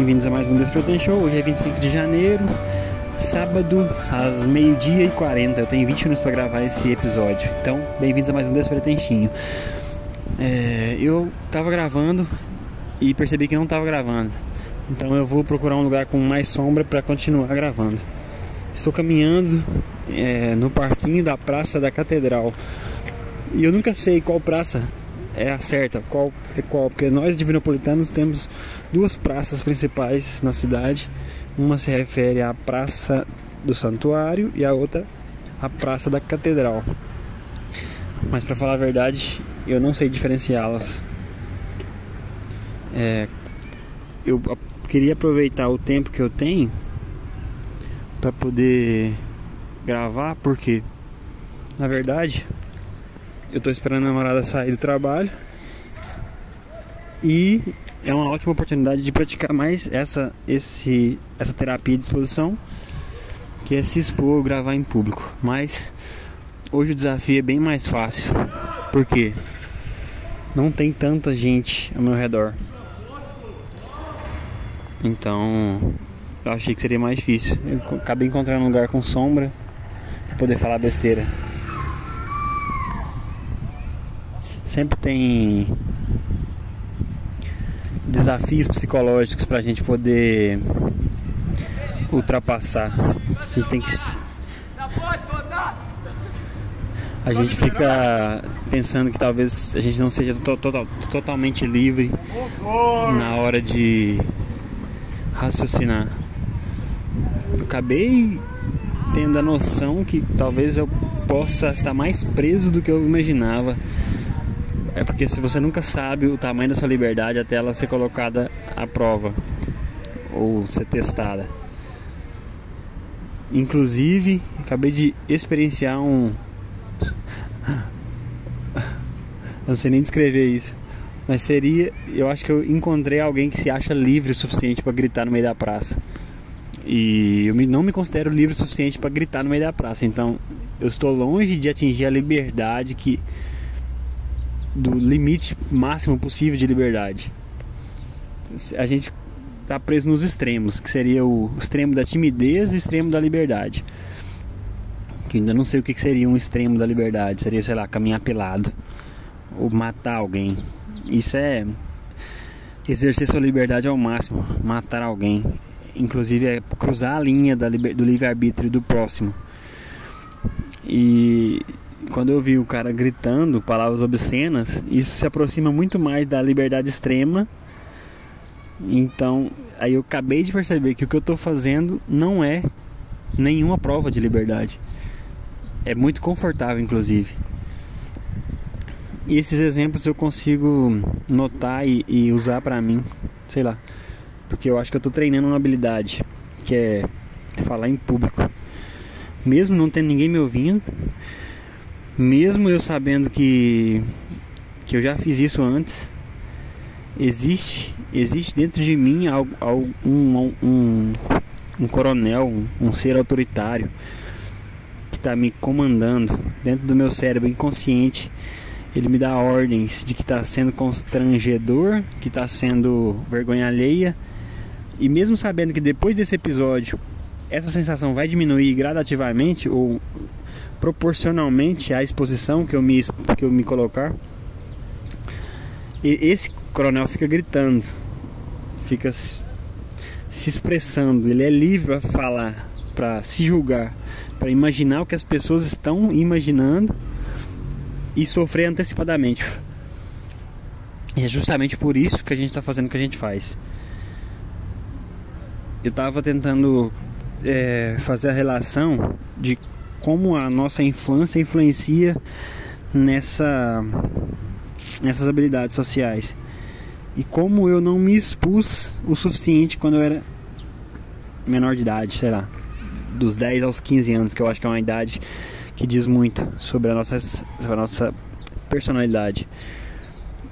bem-vindos a mais um Desperten Show. Hoje é 25 de janeiro, sábado, às meio-dia e 40. Eu tenho 20 minutos para gravar esse episódio. Então, bem-vindos a mais um Despertenchinho. Eu tava gravando e percebi que não tava gravando. Então eu vou procurar um lugar com mais sombra para continuar gravando. Estou caminhando no parquinho da Praça da Catedral. E eu nunca sei qual praça é a certa, qual é qual, porque nós divinopolitanos temos duas praças principais na cidade. Uma se refere à Praça do Santuário e a outra à Praça da Catedral. Mas para falar a verdade, eu não sei diferenciá-las. Eu queria aproveitar o tempo que eu tenho para poder gravar, porque na verdade eu tô esperando a namorada sair do trabalho e é uma ótima oportunidade de praticar mais essa terapia de exposição, que é se expor, gravar em público. Mas hoje o desafio é bem mais fácil, porque não tem tanta gente ao meu redor. Então eu achei que seria mais difícil. Eu acabei encontrando um lugar com sombra para poder falar besteira. Sempre tem desafios psicológicos pra gente poder ultrapassar. A gente fica pensando que talvez a gente não seja totalmente livre na hora de raciocinar. Eu acabei tendo a noção que talvez eu possa estar mais preso do que eu imaginava. É porque se você nunca sabe o tamanho da sua liberdade até ela ser colocada à prova ou ser testada. Inclusive, acabei de experienciar eu não sei nem descrever isso, mas eu acho que eu encontrei alguém que se acha livre o suficiente para gritar no meio da praça. E eu não me considero livre o suficiente para gritar no meio da praça. Então, eu estou longe de atingir a liberdade do limite máximo possível de liberdade. A gente está preso nos extremos, que seria o extremo da timidez e o extremo da liberdade. Que ainda não sei o que seria um extremo da liberdade. Seria, sei lá, caminhar pelado ou matar alguém. Isso é exercer sua liberdade ao máximo, matar alguém. Inclusive é cruzar a linha do livre-arbítrio do próximo. E quando eu vi o cara gritando palavras obscenas, isso se aproxima muito mais da liberdade extrema. Então, aí eu acabei de perceber que o que eu estou fazendo não é nenhuma prova de liberdade. É muito confortável, inclusive. E esses exemplos eu consigo notar e usar pra mim, sei lá. Porque eu acho que eu estou treinando uma habilidade, que é falar em público. Mesmo não tendo ninguém me ouvindo, mesmo eu sabendo que eu já fiz isso antes, existe dentro de mim um coronel, um ser autoritário que está me comandando dentro do meu cérebro inconsciente. Ele me dá ordens de que está sendo constrangedor, que está sendo vergonha alheia. E mesmo sabendo que depois desse episódio essa sensação vai diminuir gradativamente ou proporcionalmente à exposição que eu me colocar, esse coronel fica gritando, fica se expressando. Ele é livre para falar, para se julgar, para imaginar o que as pessoas estão imaginando e sofrer antecipadamente. E é justamente por isso que a gente está fazendo o que a gente faz. Eu estava tentando fazer a relação de como a nossa infância influencia nessas habilidades sociais. E como eu não me expus o suficiente quando eu era menor de idade, sei lá, dos 10 aos 15 anos, que eu acho que é uma idade que diz muito sobre a nossa personalidade.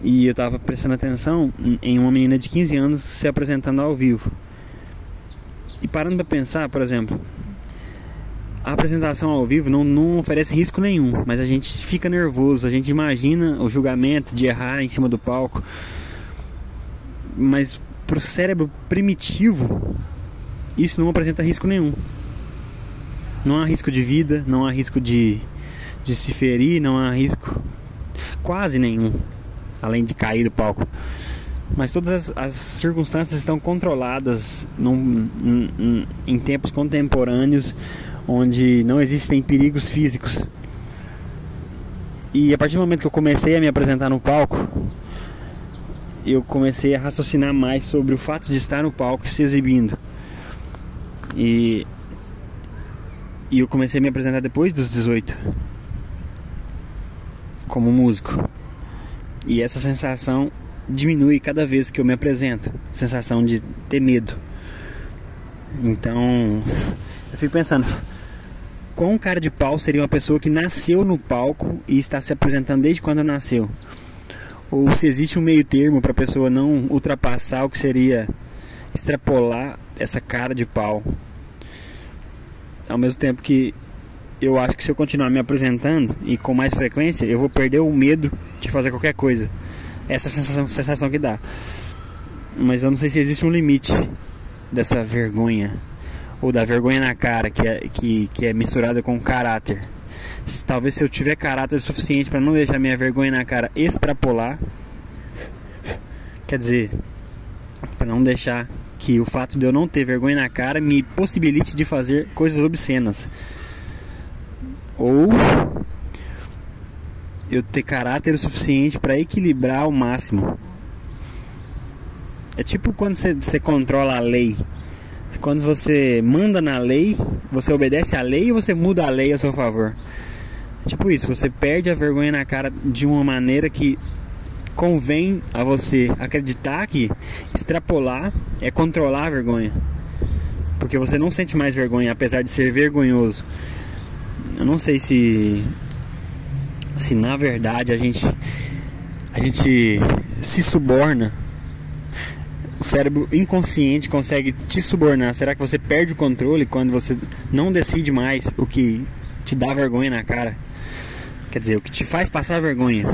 E eu estava prestando atenção em uma menina de 15 anos se apresentando ao vivo. E parando para pensar, por exemplo, a apresentação ao vivo não oferece risco nenhum, mas a gente fica nervoso, a gente imagina o julgamento de errar em cima do palco. Mas pro cérebro primitivo, isso não apresenta risco nenhum. Não há risco de vida, não há risco de se ferir, não há risco quase nenhum, além de cair do palco. Mas todas as circunstâncias estão controladas em tempos contemporâneos, onde não existem perigos físicos. E a partir do momento que eu comecei a me apresentar no palco, eu comecei a raciocinar mais sobre o fato de estar no palco e se exibindo. E eu comecei a me apresentar depois dos 18, como músico. E essa sensação diminui cada vez que eu me apresento, sensação de ter medo. Então eu fico pensando, quão cara de pau seria uma pessoa que nasceu no palco e está se apresentando desde quando nasceu? Ou se existe um meio termo para a pessoa não ultrapassar o que seria extrapolar essa cara de pau. Ao mesmo tempo que eu acho que se eu continuar me apresentando e com mais frequência, eu vou perder o medo de fazer qualquer coisa. Essa sensação que dá. Mas eu não sei se existe um limite dessa vergonha, ou da vergonha na cara, que é misturada com caráter. Talvez se eu tiver caráter suficiente para não deixar minha vergonha na cara extrapolar, quer dizer, para não deixar que o fato de eu não ter vergonha na cara me possibilite de fazer coisas obscenas, ou eu ter caráter o suficiente para equilibrar ao máximo. É tipo quando você controla a lei. Quando você manda na lei, você obedece à lei, ou você muda a lei a seu favor. É tipo isso, você perde a vergonha na cara de uma maneira que convém a você acreditar que extrapolar é controlar a vergonha, porque você não sente mais vergonha, apesar de ser vergonhoso. Eu não sei se na verdade a gente se suborna. O cérebro inconsciente consegue te subornar. Será que você perde o controle quando você não decide mais o que te dá vergonha na cara? Quer dizer, o que te faz passar vergonha.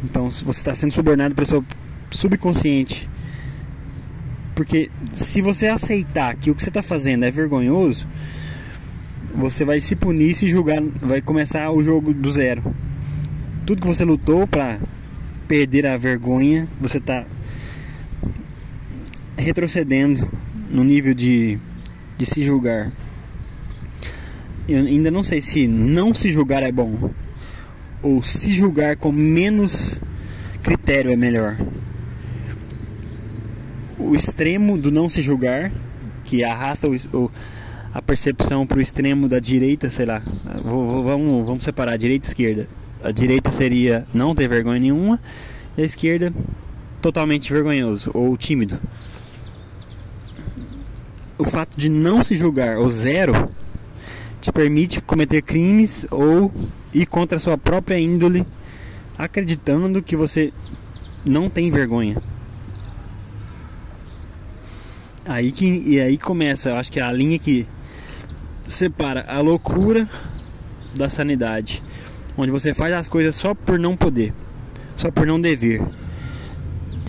Então você está sendo subornado pelo seu subconsciente. Porque se você aceitar que o que você está fazendo é vergonhoso, você vai se punir, se julgar, vai começar o jogo do zero. Tudo que você lutou para perder a vergonha, você está retrocedendo no nível de se julgar. Eu ainda não sei se não se julgar é bom, ou se julgar com menos critério é melhor. O extremo do não se julgar, que arrasta a percepção para o extremo da direita, sei lá, vamos separar a direita e a esquerda. A direita seria não ter vergonha nenhuma, e a esquerda totalmente vergonhoso ou tímido. O fato de não se julgar, ou zero, te permite cometer crimes ou ir contra a sua própria índole, acreditando que você não tem vergonha. E aí começa, eu acho que é a linha que separa a loucura da sanidade, onde você faz as coisas só por não poder, só por não dever.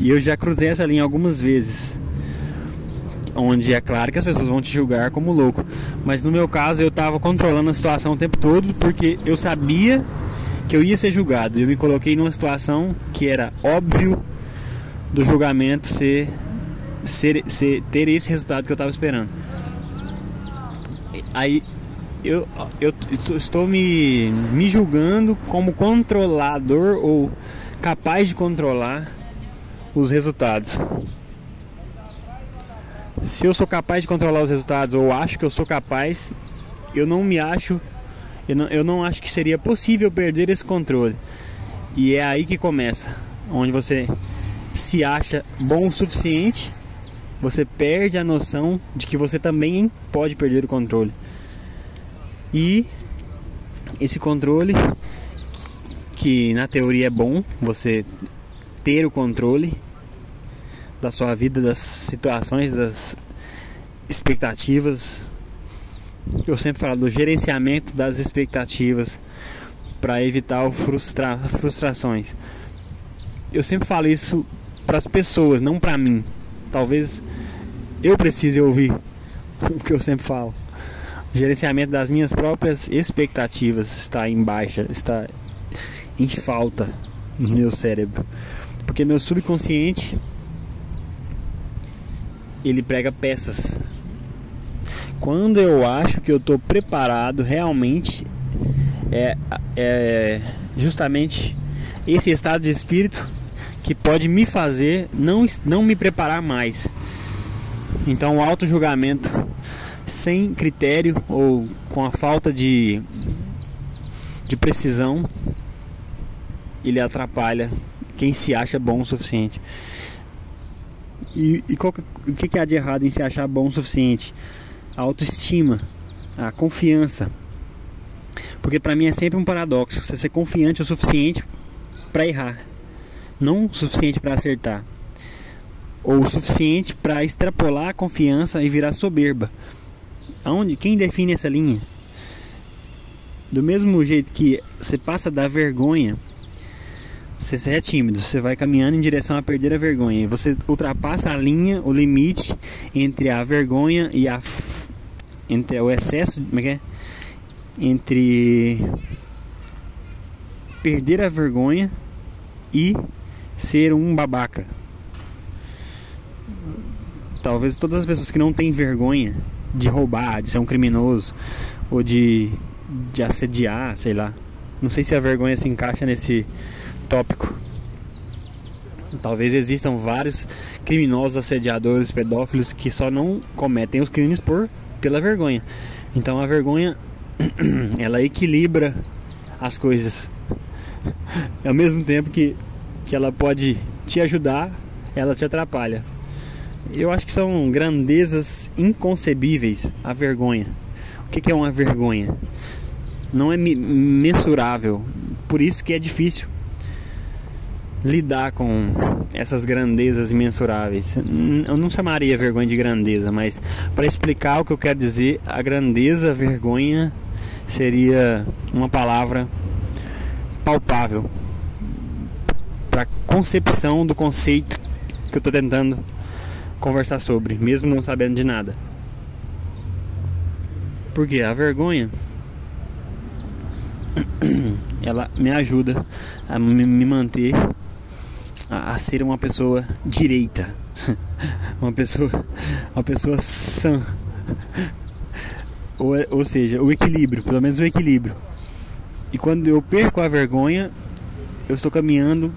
E eu já cruzei essa linha algumas vezes, onde é claro que as pessoas vão te julgar como louco, mas no meu caso eu estava controlando a situação o tempo todo, porque eu sabia que eu ia ser julgado. Eu me coloquei numa situação que era óbvio do julgamento ter esse resultado que eu estava esperando. Aí eu estou me julgando como controlador, ou capaz de controlar os resultados. Se eu sou capaz de controlar os resultados, ou acho que eu sou capaz, eu não acho que seria possível perder esse controle. E é aí que começa, onde você se acha bom o suficiente, você perde a noção de que você também pode perder o controle. E esse controle, que na teoria é bom, você ter o controle da sua vida, das situações, das expectativas. Eu sempre falo do gerenciamento das expectativas para evitar frustrações. Eu sempre falo isso para as pessoas, não para mim. Talvez eu precise ouvir o que eu sempre falo. O gerenciamento das minhas próprias expectativas está em baixa, está em falta no meu cérebro. Porque meu subconsciente, ele prega peças. Quando eu acho que eu estou preparado, realmente é justamente esse estado de espírito que pode me fazer não me preparar mais. Então o auto-julgamento sem critério ou com a falta de precisão, ele atrapalha quem se acha bom o suficiente. E o que há de errado em se achar bom o suficiente? A autoestima, a confiança. Porque para mim é sempre um paradoxo você ser confiante o suficiente para errar, não o suficiente para acertar, ou o suficiente para extrapolar a confiança e virar soberba. Quem define essa linha? Do mesmo jeito que você passa da vergonha, você é tímido, você vai caminhando em direção a perder a vergonha, e você ultrapassa a linha, o limite entre a vergonha e entre o excesso, como é que é? Entre perder a vergonha e ser um babaca. Talvez todas as pessoas que não têm vergonha de roubar, de ser um criminoso, ou de assediar, sei lá. Não sei se a vergonha se encaixa nesse tópico. Talvez existam vários criminosos, assediadores, pedófilos que só não cometem os crimes pela vergonha. Então a vergonha, ela equilibra as coisas. Ao mesmo tempo que ela pode te ajudar, ela te atrapalha. Eu acho que são grandezas inconcebíveis a vergonha. O que é uma vergonha? Não é mensurável. Por isso que é difícil lidar com essas grandezas imensuráveis. Eu não chamaria vergonha de grandeza, mas para explicar o que eu quero dizer, a grandeza, a vergonha, seria uma palavra palpável para concepção do conceito que eu estou tentando conversar sobre, mesmo não sabendo de nada. Porque a vergonha, ela me ajuda a me manter, a ser uma pessoa direita, uma pessoa sã, ou seja, o equilíbrio, pelo menos o equilíbrio. E quando eu perco a vergonha, eu estou caminhando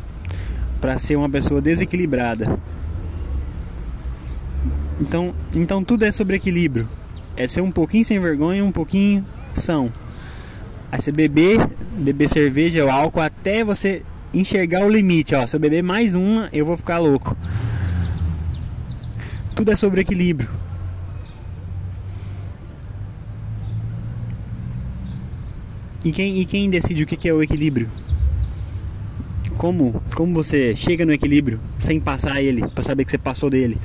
para ser uma pessoa desequilibrada. Então tudo é sobre equilíbrio. É ser um pouquinho sem vergonha e um pouquinho são. Aí você beber cerveja ou álcool até você enxergar o limite. Se eu beber mais uma, eu vou ficar louco. Tudo é sobre equilíbrio. E quem decide o que é o equilíbrio? Como você chega no equilíbrio sem passar ele, para saber que você passou dele?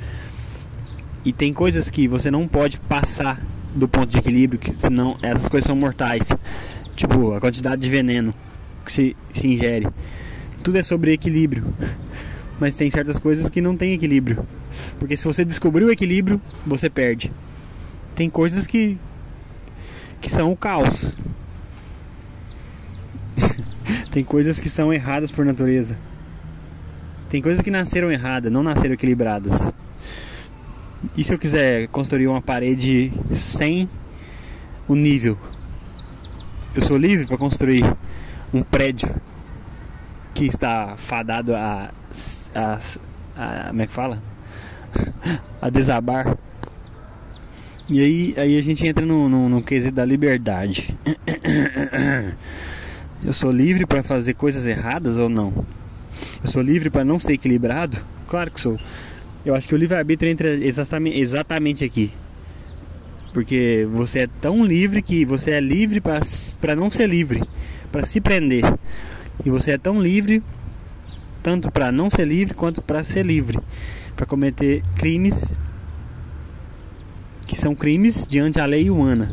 E tem coisas que você não pode passar do ponto de equilíbrio, senão essas coisas são mortais. Tipo, a quantidade de veneno que se ingere. Tudo é sobre equilíbrio. Mas tem certas coisas que não tem equilíbrio. Porque se você descobrir o equilíbrio, você perde. Tem coisas que são o caos. Tem coisas que são erradas por natureza. Tem coisas que nasceram erradas, não nasceram equilibradas. E se eu quiser construir uma parede sem o nível? Eu sou livre para construir um prédio que está fadado a como é que fala? A desabar. E aí a gente entra no quesito da liberdade. Eu sou livre para fazer coisas erradas ou não? Eu sou livre para não ser equilibrado? Claro que sou. Eu acho que o livre-arbítrio entra exatamente aqui. Porque você é tão livre que você é livre para não ser livre, para se prender. E você é tão livre tanto para não ser livre quanto para ser livre, para cometer crimes que são crimes diante a lei humana,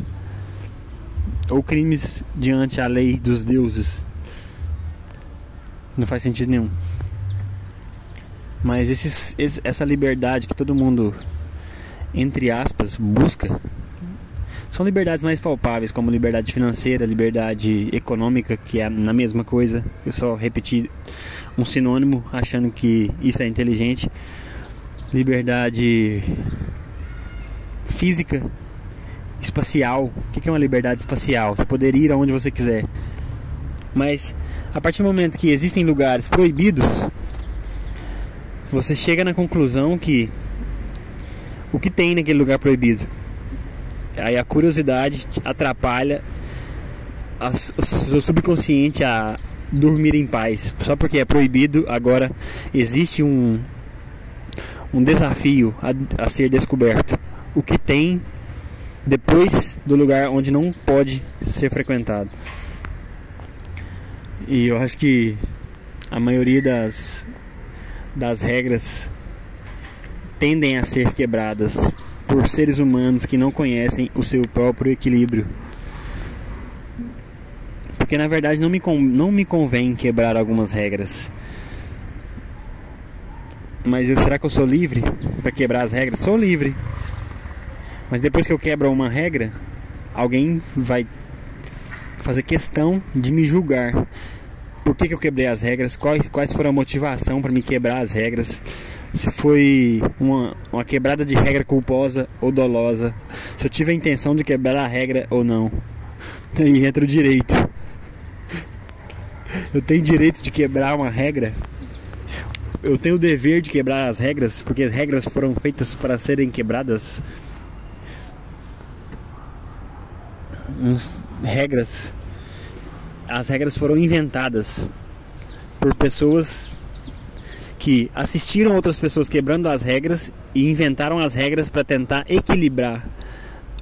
ou crimes diante a lei dos deuses. Não faz sentido nenhum. Mas essa liberdade que todo mundo, entre aspas, busca, são liberdades mais palpáveis, como liberdade financeira, liberdade econômica, que é na mesma coisa. Eu só repeti um sinônimo achando que isso é inteligente. Liberdade física, espacial. O que é uma liberdade espacial? Você poder ir aonde você quiser. Mas a partir do momento que existem lugares proibidos, você chega na conclusão que o que tem naquele lugar proibido? Aí a curiosidade atrapalha o seu subconsciente a dormir em paz. Só porque é proibido, agora existe um desafio a ser descoberto. O que tem depois do lugar onde não pode ser frequentado. E eu acho que a maioria das regras tendem a ser quebradas por seres humanos que não conhecem o seu próprio equilíbrio. Porque na verdade não me convém quebrar algumas regras. Mas será que eu sou livre para quebrar as regras? Sou livre. Mas depois que eu quebro uma regra, alguém vai fazer questão de me julgar. Por que eu quebrei as regras? Quais foram a motivação para me quebrar as regras? Se foi uma quebrada de regra culposa ou dolosa, se eu tive a intenção de quebrar a regra ou não. Aí entra o direito. Eu tenho direito de quebrar uma regra? Eu tenho o dever de quebrar as regras, porque as regras foram feitas para serem quebradas. As regras foram inventadas por pessoas que assistiram outras pessoas quebrando as regras e inventaram as regras para tentar equilibrar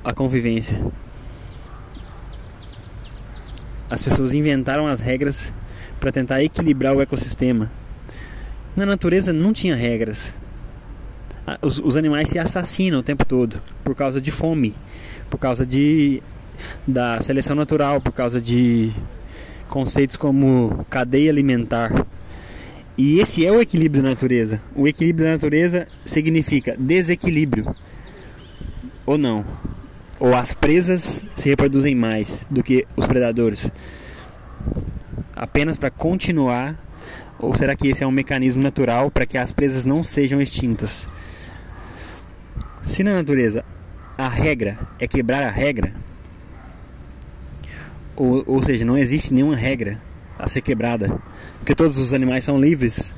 a convivência. As pessoas inventaram as regras para tentar equilibrar o ecossistema. Na natureza não tinha regras. Os animais se assassinam o tempo todo por causa de fome, por causa da seleção natural, por causa de conceitos como cadeia alimentar. E esse é o equilíbrio da natureza. O equilíbrio da natureza significa desequilíbrio. Ou não. Ou as presas se reproduzem mais do que os predadores. Apenas para continuar. Ou será que esse é um mecanismo natural para que as presas não sejam extintas? Se na natureza a regra é quebrar a regra, ou seja, não existe nenhuma regra a ser quebrada, porque todos os animais são livres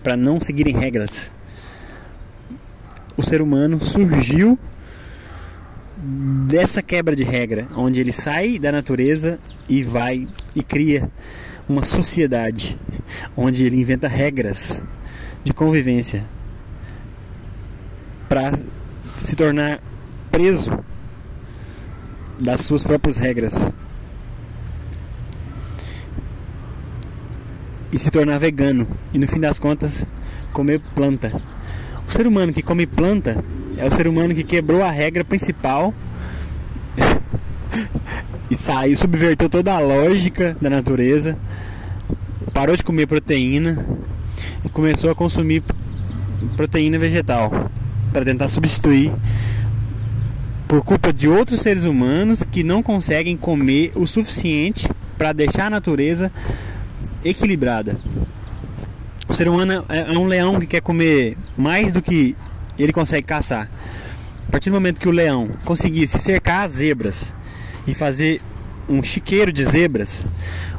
para não seguirem regras. O ser humano surgiu dessa quebra de regra, onde ele sai da natureza e vai e cria uma sociedade, onde ele inventa regras de convivência para se tornar preso das suas próprias regras e se tornar vegano e no fim das contas comer planta. O ser humano que come planta é o ser humano que quebrou a regra principal e subverteu toda a lógica da natureza, parou de comer proteína e começou a consumir proteína vegetal para tentar substituir, por culpa de outros seres humanos que não conseguem comer o suficiente para deixar a natureza equilibrada. O ser humano é um leão que quer comer mais do que ele consegue caçar. A partir do momento que o leão conseguisse cercar as zebras e fazer um chiqueiro de zebras,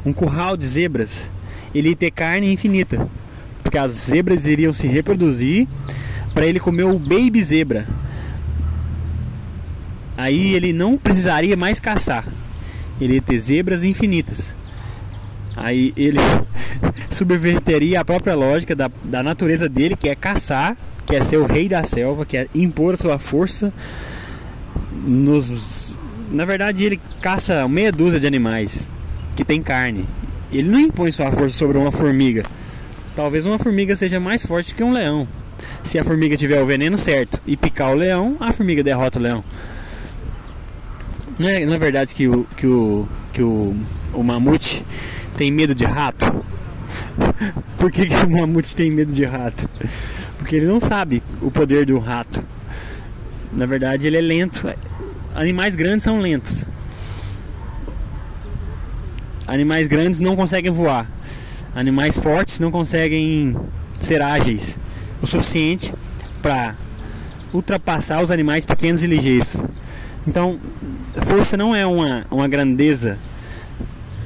um curral de zebras, ele ia ter carne infinita, porque as zebras iriam se reproduzir para ele comer o baby zebra. Aí ele não precisaria mais caçar, ele ia ter zebras infinitas. Aí ele subverteria a própria lógica da natureza dele, que é caçar, que é ser o rei da selva, que é impor a sua força Na verdade, ele caça meia dúzia de animais que tem carne. Ele não impõe sua força sobre uma formiga. Talvez uma formiga seja mais forte que um leão. Se a formiga tiver o veneno certo e picar o leão, a formiga derrota o leão. Não é verdade que o mamute tem medo de rato? Por que o mamute tem medo de rato? Porque ele não sabe o poder do rato. Na verdade, ele é lento. Animais grandes são lentos. Animais grandes não conseguem voar. Animais fortes não conseguem ser ágeis o suficiente para ultrapassar os animais pequenos e ligeiros. Então, força não é uma grandeza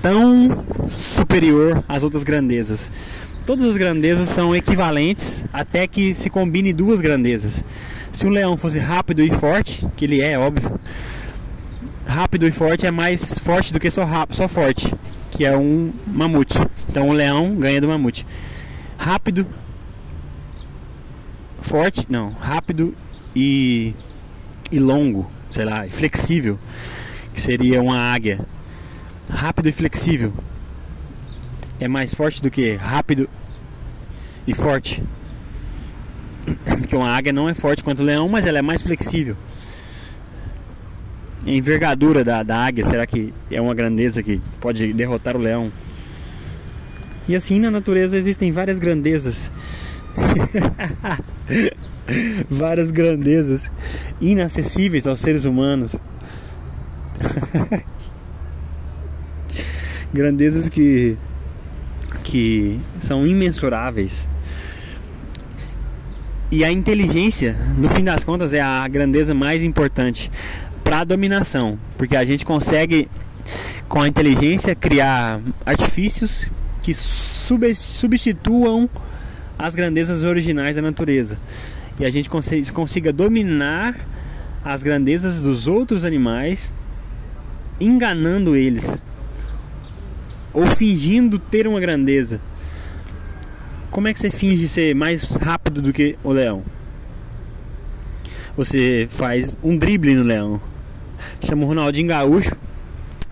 tão superior às outras grandezas. Todas as grandezas são equivalentes até que se combine duas grandezas. Se um leão fosse rápido e forte, que ele é, óbvio, rápido e forte é mais forte do que só forte, que é um mamute. Então o leão ganha do mamute. Rápido, forte, não, rápido e longo, sei lá, e flexível, que seria uma águia. Rápido e flexível é mais forte do que rápido e forte. Porque uma águia não é forte quanto o leão, mas ela é mais flexível. A envergadura da águia, será que é uma grandeza que pode derrotar o leão? E assim na natureza existem várias grandezas. Várias grandezas inacessíveis aos seres humanos. Grandezas que são imensuráveis. E a inteligência, no fim das contas, é a grandeza mais importante para a dominação, porque a gente consegue, com a inteligência, criar artifícios que substituam as grandezas originais da natureza, e a gente consiga dominar as grandezas dos outros animais, enganando eles ou fingindo ter uma grandeza. Como é que você finge ser mais rápido do que o leão? Você faz um drible no leão. Chama o Ronaldinho Gaúcho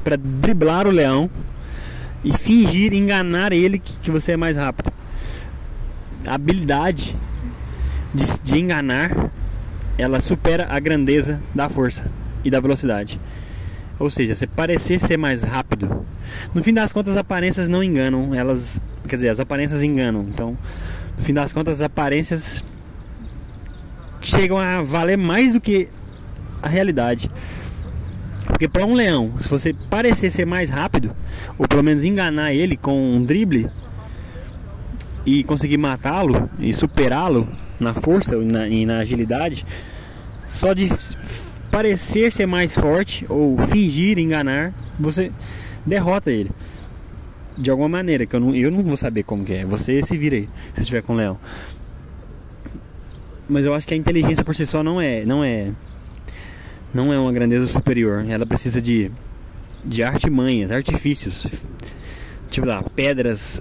para driblar o leão e fingir, enganar ele que você é mais rápido. A habilidade de enganar, ela supera a grandeza da força e da velocidade. Ou seja, você parecer ser mais rápido. No fim das contas, as aparências não enganam. Quer dizer, as aparências enganam. Então, no fim das contas, as aparências chegam a valer mais do que a realidade. Porque para um leão, se você parecer ser mais rápido, ou pelo menos enganar ele com um drible e conseguir matá-lo e superá-lo na força e na agilidade, só de parecer ser mais forte ou fingir enganar, você derrota ele de alguma maneira, que eu não vou saber como que é. Você se vira aí se estiver com o leão. Mas eu acho que a inteligência por si só não é uma grandeza superior. Ela precisa de artimanhas, artifícios, tipo lá, pedras,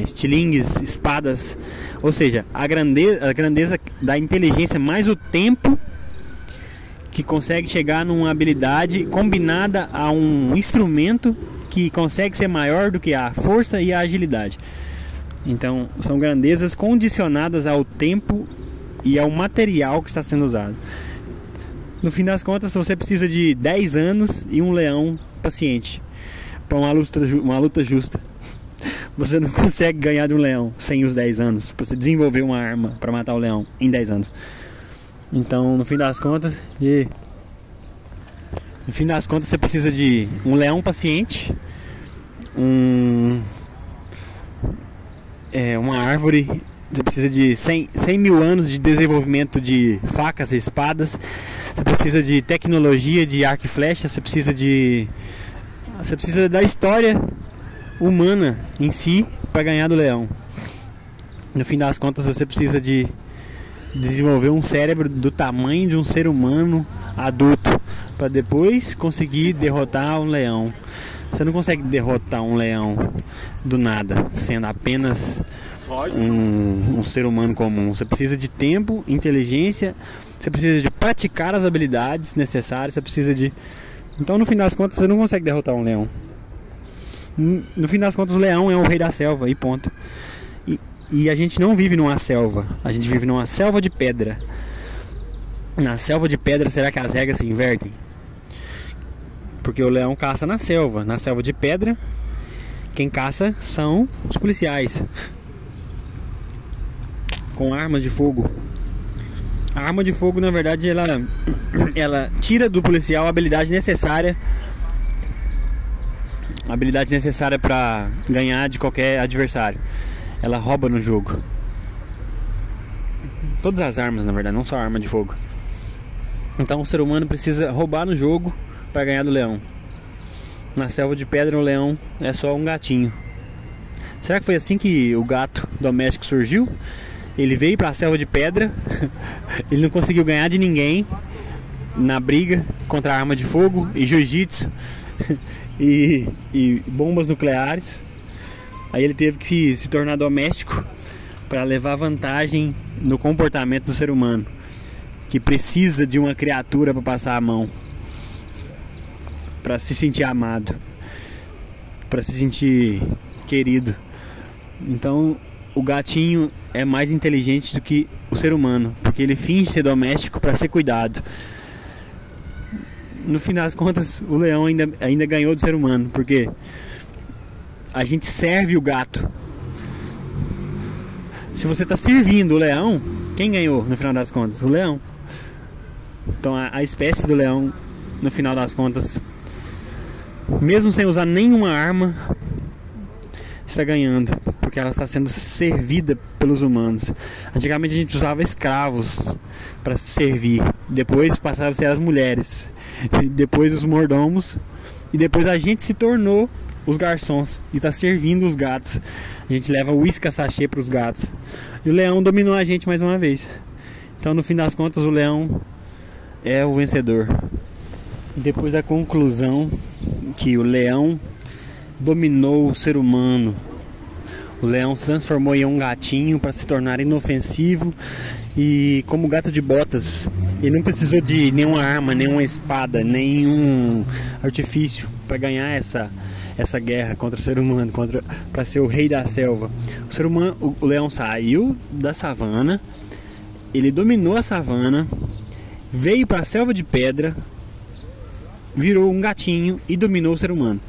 estilingues, espadas. Ou seja, a grandeza da inteligência mais o tempo que consegue chegar numa habilidade combinada a um instrumento que consegue ser maior do que a força e a agilidade. Então, são grandezas condicionadas ao tempo e ao material que está sendo usado. No fim das contas, você precisa de 10 anos e um leão paciente para uma luta justa. Você não consegue ganhar de um leão sem os 10 anos, para você desenvolver uma arma para matar o leão em 10 anos. Então, no fim das contas, você precisa de um leão paciente, uma árvore. Você precisa de 100 mil anos de desenvolvimento de facas e espadas. Você precisa de tecnologia de arco e flecha. Você precisa da história humana em si para ganhar do leão. No fim das contas, você precisa de desenvolver um cérebro do tamanho de um ser humano adulto para depois conseguir derrotar um leão. Você não consegue derrotar um leão do nada, sendo apenas um ser humano comum. Você precisa de tempo, inteligência, você precisa de praticar as habilidades necessárias, você precisa de... Então, no fim das contas, você não consegue derrotar um leão. No fim das contas, o leão é o rei da selva e ponto. E a gente não vive numa selva, a gente vive numa selva de pedra. Na selva de pedra, será que as regras se invertem? Porque o leão caça na selva de pedra, Quem caça são os policiais com armas de fogo. A arma de fogo, na verdade, ela tira do policial a habilidade necessária para ganhar de qualquer adversário. Ela rouba no jogo. Todas as armas, na verdade, não só a arma de fogo. Então o ser humano precisa roubar no jogo para ganhar do leão. Na selva de pedra, o leão é só um gatinho. Será que foi assim que o gato doméstico surgiu? Ele veio para a selva de pedra, ele não conseguiu ganhar de ninguém na briga contra a arma de fogo e jiu-jitsu e bombas nucleares. Aí ele teve que se tornar doméstico para levar vantagem no comportamento do ser humano, que precisa de uma criatura para passar a mão, para se sentir amado, para se sentir querido. Então o gatinho é mais inteligente do que o ser humano, porque ele finge ser doméstico para ser cuidado. No fim das contas, o leão ainda ganhou do ser humano, porque a gente serve o gato. Se você está servindo o leão, quem ganhou no final das contas? O leão. Então a espécie do leão, no final das contas, mesmo sem usar nenhuma arma, está ganhando, porque ela está sendo servida pelos humanos. Antigamente a gente usava escravos para servir, depois passaram a ser as mulheres, depois os mordomos, e depois a gente se tornou os garçons e está servindo os gatos. A gente leva uísque a sachê para os gatos, e o leão dominou a gente mais uma vez. Então no fim das contas o leão é o vencedor. Depois da conclusão que o leão dominou o ser humano, o leão se transformou em um gatinho para se tornar inofensivo e como gato de botas. Ele não precisou de nenhuma arma, nenhuma espada, nenhum artifício para ganhar essa guerra contra o ser humano, para ser o rei da selva. O leão saiu da savana, ele dominou a savana, veio para a selva de pedra, virou um gatinho e dominou o ser humano.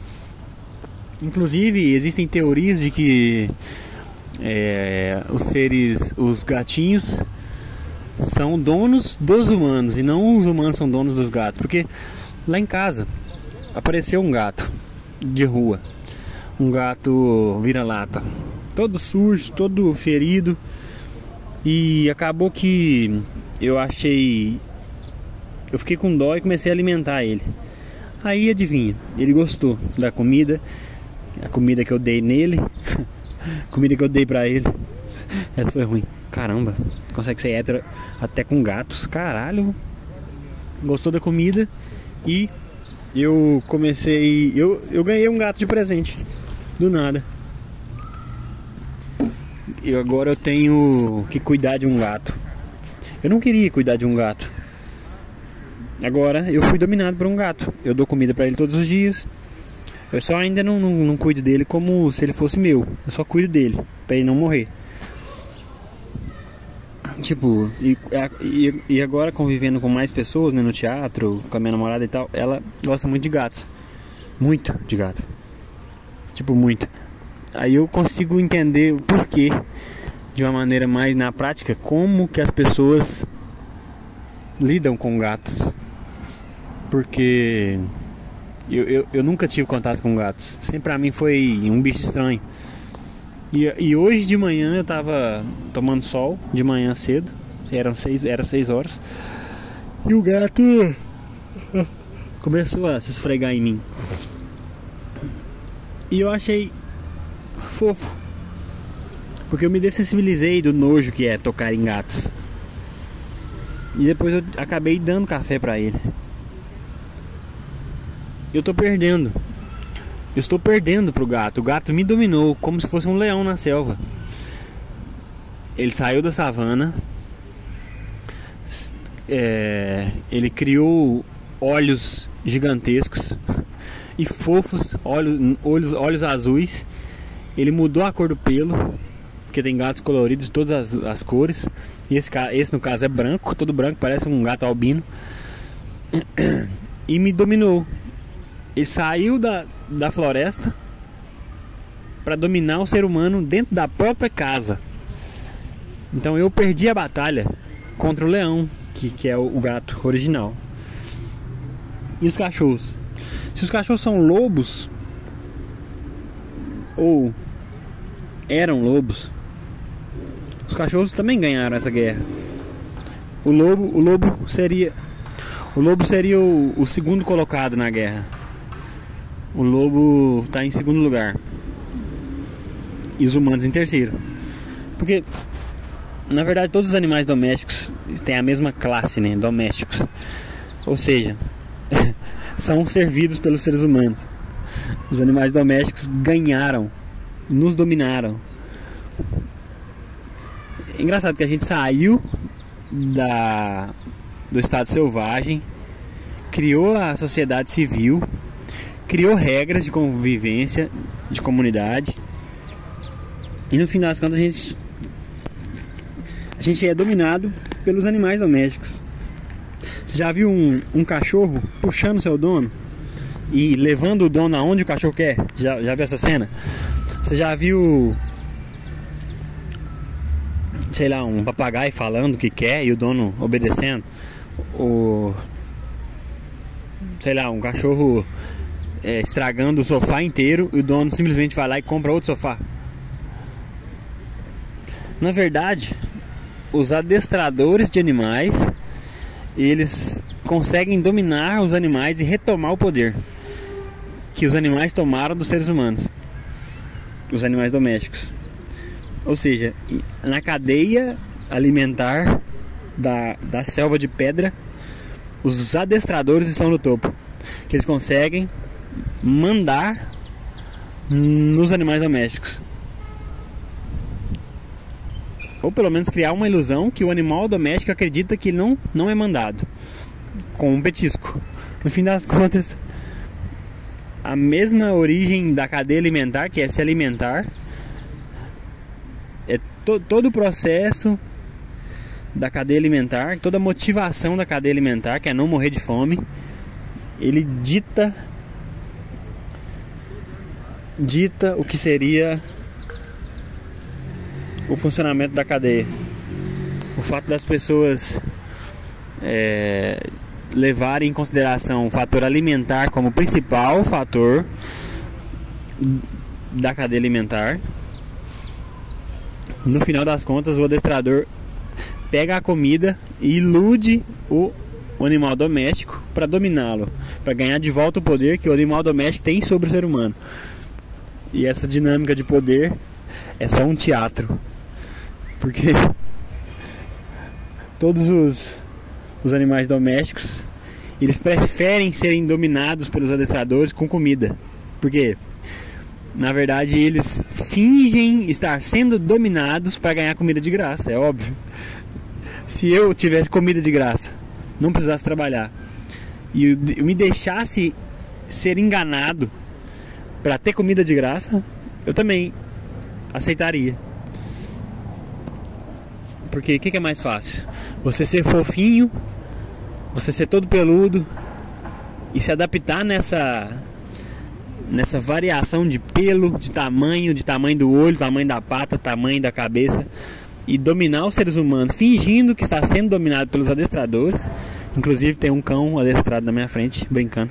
Inclusive existem teorias de que os gatinhos são donos dos humanos e não os humanos são donos dos gatos. Porque lá em casa apareceu um gato de rua, um gato vira-lata, todo sujo, todo ferido, e acabou que eu fiquei com dó e comecei a alimentar ele. Aí adivinha, ele gostou da comida, a comida que eu dei nele, a comida que eu dei pra ele. Essa foi ruim. Caramba, consegue ser hétero até com gatos, caralho. Gostou da comida e eu ganhei um gato de presente, do nada. E agora eu tenho que cuidar de um gato. Eu não queria cuidar de um gato. Agora eu fui dominado por um gato. Eu dou comida pra ele todos os dias. Eu só ainda não cuido dele como se ele fosse meu. Eu só cuido dele, pra ele não morrer. Tipo, e agora convivendo com mais pessoas, né, no teatro, com a minha namorada e tal, ela gosta muito de gatos. Muito de gato. Tipo, muito. Aí eu consigo entender o porquê, de uma maneira mais na prática, como que as pessoas lidam com gatos. Porque eu nunca tive contato com gatos. Sempre pra mim foi um bicho estranho. E hoje de manhã eu tava tomando sol, de manhã cedo, era 6 horas, e o gato começou a se esfregar em mim. E eu achei fofo, porque eu me dessensibilizei do nojo que é tocar em gatos. E depois eu acabei dando café pra ele. Eu tô perdendo. Eu estou perdendo pro gato. O gato me dominou como se fosse um leão na selva. Ele saiu da savana. Ele criou olhos gigantescos e fofos, olhos azuis. Ele mudou a cor do pelo, porque tem gatos coloridos de todas as cores. E esse no caso é branco, todo branco, parece um gato albino. E me dominou. Ele saiu da floresta para dominar o ser humano dentro da própria casa. Então eu perdi a batalha contra o leão, que é o gato original. E os cachorros? Se os cachorros são lobos, ou eram lobos, os cachorros também ganharam essa guerra. O lobo seria o segundo colocado na guerra. O lobo está em segundo lugar e os humanos em terceiro. Porque na verdade todos os animais domésticos têm a mesma classe, né? Domésticos. Ou seja, são servidos pelos seres humanos. Os animais domésticos ganharam, nos dominaram. É engraçado que a gente saiu do estado selvagem, criou a sociedade civil, criou regras de convivência, de comunidade, e no fim das contas a gente é dominado pelos animais domésticos. Você já viu um cachorro puxando seu dono e levando o dono aonde o cachorro quer? Já viu essa cena? Você já viu, sei lá, um papagaio falando o que quer e o dono obedecendo? Ou, sei lá, um cachorro estragando o sofá inteiro e o dono simplesmente vai lá e compra outro sofá? Na verdade, os adestradores de animais, eles conseguem dominar os animais e retomar o poder que os animais tomaram dos seres humanos, os animais domésticos. Ou seja, na cadeia alimentar da selva de pedra, os adestradores estão no topo, que eles conseguem mandar nos animais domésticos, ou pelo menos criar uma ilusão que o animal doméstico acredita que não é mandado, com um petisco. No fim das contas, a mesma origem da cadeia alimentar, que é se alimentar, é todo o processo da cadeia alimentar, toda a motivação da cadeia alimentar, que é não morrer de fome, ele dita o que seria o funcionamento da cadeia. O fato das pessoas levarem em consideração o fator alimentar como principal fator da cadeia alimentar, no final das contas o adestrador pega a comida e ilude o animal doméstico para dominá-lo, para ganhar de volta o poder que o animal doméstico tem sobre o ser humano. E essa dinâmica de poder é só um teatro, porque todos os animais domésticos, eles preferem serem dominados pelos adestradores com comida, porque na verdade eles fingem estar sendo dominados para ganhar comida de graça. É óbvio. Se eu tivesse comida de graça, não precisasse trabalhar, e eu me deixasse ser enganado para ter comida de graça, eu também aceitaria. Porque o que é mais fácil? Você ser fofinho, você ser todo peludo e se adaptar nessa variação de pelo, de tamanho do olho, tamanho da pata, tamanho da cabeça, e dominar os seres humanos fingindo que está sendo dominado pelos adestradores. Inclusive tem um cão adestrado na minha frente brincando.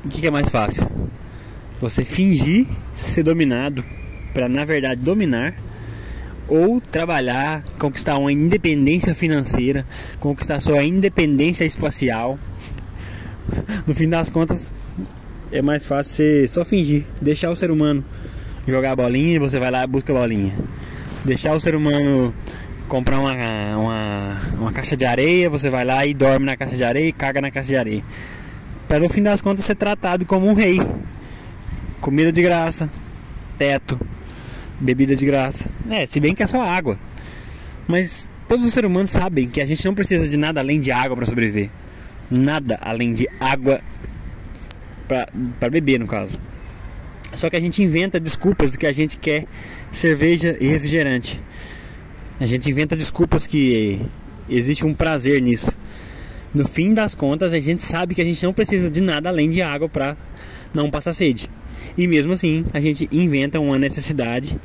O que é mais fácil? Você fingir ser dominado para na verdade dominar, ou trabalhar, conquistar uma independência financeira, conquistar sua independência espacial. No fim das contas, é mais fácil você só fingir, deixar o ser humano jogar a bolinha e você vai lá e busca a bolinha. Deixar o ser humano comprar uma caixa de areia, você vai lá e dorme na caixa de areia e caga na caixa de areia. Para no fim das contas ser tratado como um rei. Comida de graça, teto, bebida de graça. Se bem que é só água. Mas todos os seres humanos sabem que a gente não precisa de nada além de água para sobreviver. Nada além de água para beber, no caso. Só que a gente inventa desculpas de que a gente quer cerveja e refrigerante. A gente inventa desculpas que existe um prazer nisso. No fim das contas, a gente sabe que a gente não precisa de nada além de água para não passar sede. E mesmo assim, a gente inventa uma necessidade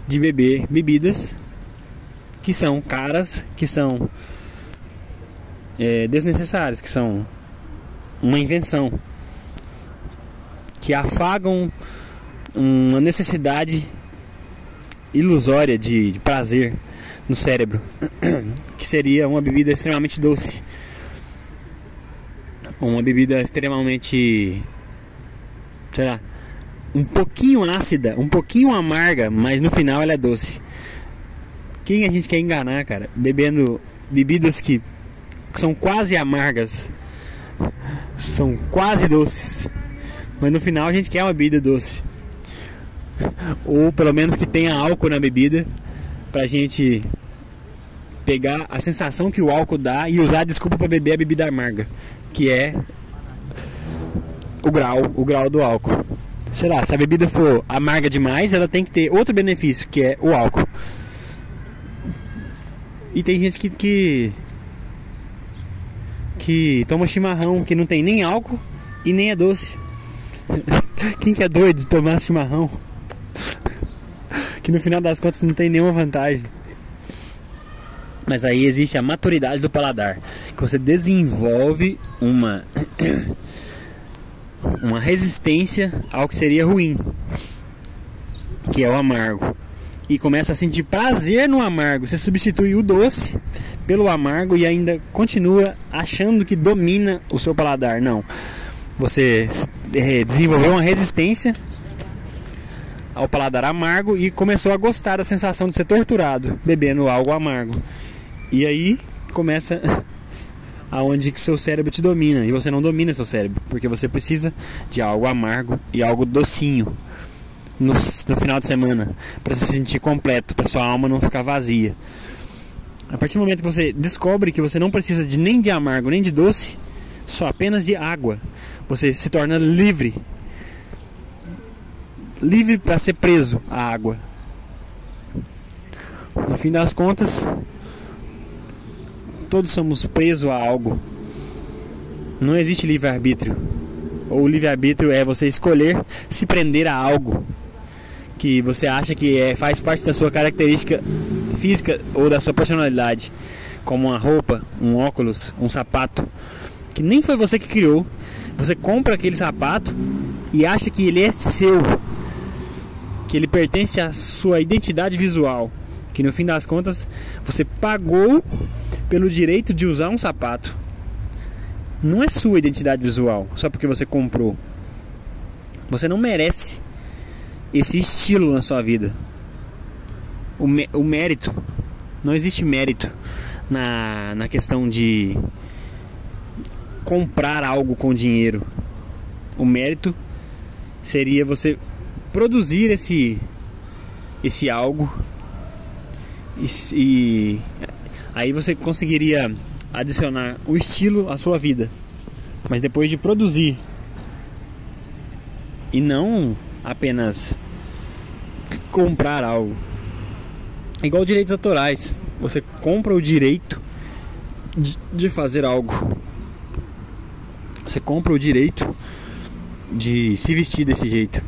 de beber bebidas que são caras, que são desnecessárias, que são uma invenção, que afagam uma necessidade ilusória de prazer no cérebro, que seria uma bebida extremamente doce, uma bebida extremamente, sei lá, um pouquinho ácida, um pouquinho amarga, mas no final ela é doce. Quem a gente quer enganar, cara? Bebendo bebidas que são quase amargas, são quase doces, mas no final a gente quer uma bebida doce, ou pelo menos que tenha álcool na bebida, pra gente pegar a sensação que o álcool dá e usar a desculpa pra beber a bebida amarga, que é o grau do álcool. Sei lá, se a bebida for amarga demais, ela tem que ter outro benefício, que é o álcool. E tem gente que toma chimarrão que não tem nem álcool e nem é doce. Quem que é doido de tomar chimarrão que no final das contas não tem nenhuma vantagem? Mas aí existe a maturidade do paladar, que você desenvolve uma resistência ao que seria ruim, que é o amargo, e começa a sentir prazer no amargo. Você substitui o doce pelo amargo e ainda continua achando que domina o seu paladar. Não, você desenvolveu uma resistência ao paladar amargo e começou a gostar da sensação de ser torturado bebendo algo amargo. E aí começa aonde que seu cérebro te domina, e você não domina seu cérebro, porque você precisa de algo amargo e algo docinho no final de semana, para se sentir completo, para sua alma não ficar vazia. A partir do momento que você descobre que você não precisa nem de amargo nem de doce, só apenas de água, você se torna livre para ser preso à água. No fim das contas, todos somos presos a algo. Não existe livre-arbítrio. O livre-arbítrio é você escolher se prender a algo que você acha que faz parte da sua característica física ou da sua personalidade, como uma roupa, um óculos, um sapato, que nem foi você que criou. Você compra aquele sapato e acha que ele é seu, que ele pertence à sua identidade visual, que no fim das contas você pagou pelo direito de usar um sapato. Não é sua identidade visual só porque você comprou. Você não merece esse estilo na sua vida. O mérito, não existe mérito na questão de comprar algo com dinheiro. O mérito seria você produzir esse algo, e aí você conseguiria adicionar o estilo à sua vida, mas depois de produzir, e não apenas comprar algo. Igual direitos autorais, você compra o direito de fazer algo, você compra o direito de se vestir desse jeito,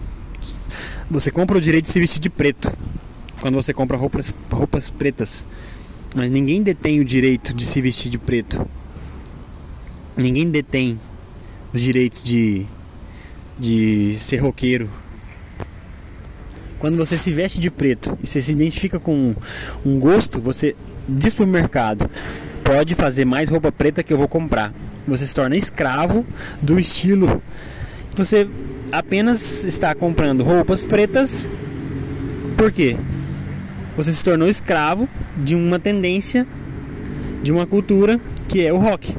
você compra o direito de se vestir de preto quando você compra roupas pretas, mas ninguém detém o direito de se vestir de preto. Ninguém detém os direitos de ser roqueiro. Quando você se veste de preto e você se identifica com um gosto, você diz pro mercado: pode fazer mais roupa preta que eu vou comprar. Você se torna escravo do estilo. Você apenas está comprando roupas pretas. Por quê? Você se tornou escravo de uma tendência, de uma cultura, que é o rock.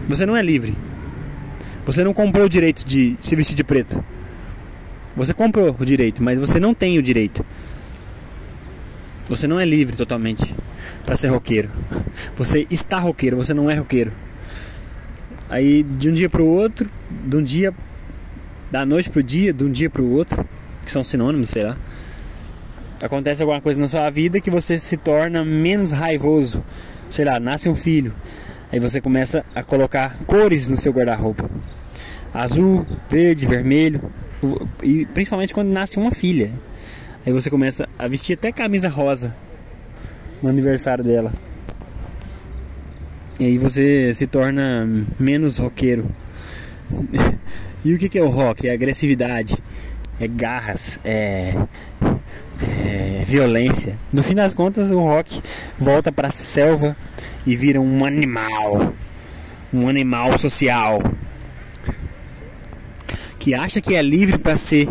Você não é livre. Você não comprou o direito de se vestir de preto. Você comprou o direito, mas você não tem o direito. Você não é livre totalmente para ser roqueiro. Você está roqueiro, você não é roqueiro. Aí de um dia para o outro, da noite para o dia, de um dia para o outro, que são sinônimos, sei lá, acontece alguma coisa na sua vida que você se torna menos raivoso. Sei lá, nasce um filho. Aí você começa a colocar cores no seu guarda-roupa: azul, verde, vermelho. E principalmente quando nasce uma filha. Aí você começa a vestir até camisa rosa no aniversário dela. E aí você se torna menos roqueiro. E o que é o rock? É agressividade, é garras, é violência. No fim das contas, o rock volta pra selva e vira um animal social, que acha que é livre para ser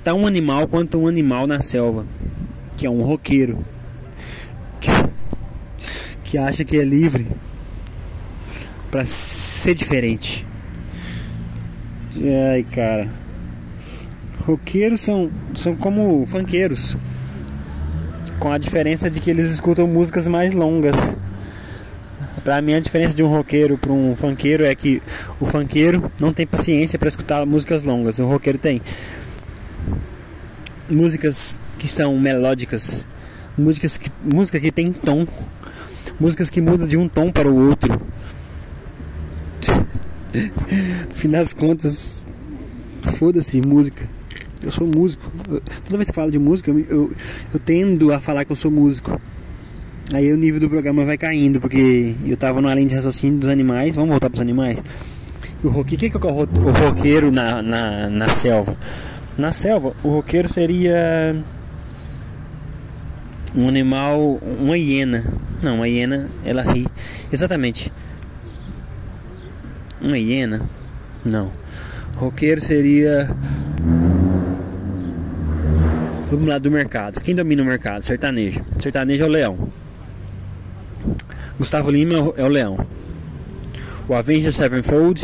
tão animal quanto um animal na selva, que é um roqueiro, que acha que é livre para ser diferente. Ai, cara, roqueiros são como funkeiros, com a diferença de que eles escutam músicas mais longas. Pra mim, a diferença de um roqueiro para um funkeiro é que o funkeiro não tem paciência para escutar músicas longas. O roqueiro tem músicas que são melódicas, música que tem tom, músicas que mudam de um tom para o outro. No fim das contas, foda-se música. Eu sou músico. Toda vez que falo de música, eu tendo a falar que eu sou músico. Aí o nível do programa vai caindo, porque eu tava numa linha de raciocínio dos animais. Vamos voltar pros animais. O que é o roqueiro na selva? Na selva, o roqueiro seria um animal, uma hiena. Não, uma hiena, ela ri. Exatamente. Uma hiena? Não. Roqueiro seria... Vamos lá, do mercado. Quem domina o mercado? Sertanejo. Sertanejo é o leão. Gustavo Lima é o leão. O Avenged Sevenfold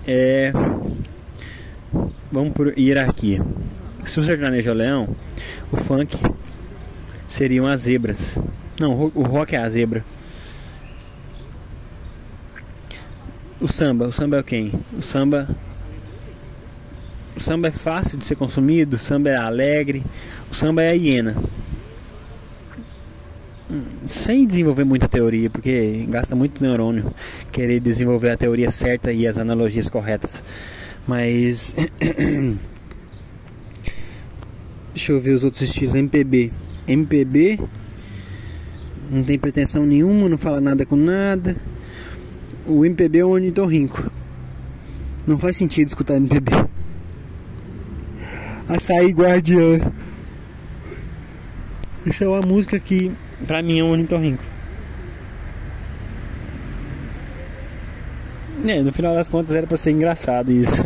é... Vamos por hierarquia. Se o sertanejo é o leão, o funk seriam as zebras. Não, o rock é a zebra. O samba é quem? O samba é fácil de ser consumido, o samba é alegre, o samba é a hiena. Sem desenvolver muita teoria, porque gasta muito neurônio querer desenvolver a teoria certa e as analogias corretas. Mas deixa eu ver os outros estilos. MPB não tem pretensão nenhuma, não fala nada com nada. O MPB é um ornitorrinco. Não faz sentido escutar MPB. Açaí Guardiã. Essa é uma música que pra mim é um ornitorrinco. No final das contas era pra ser engraçado isso.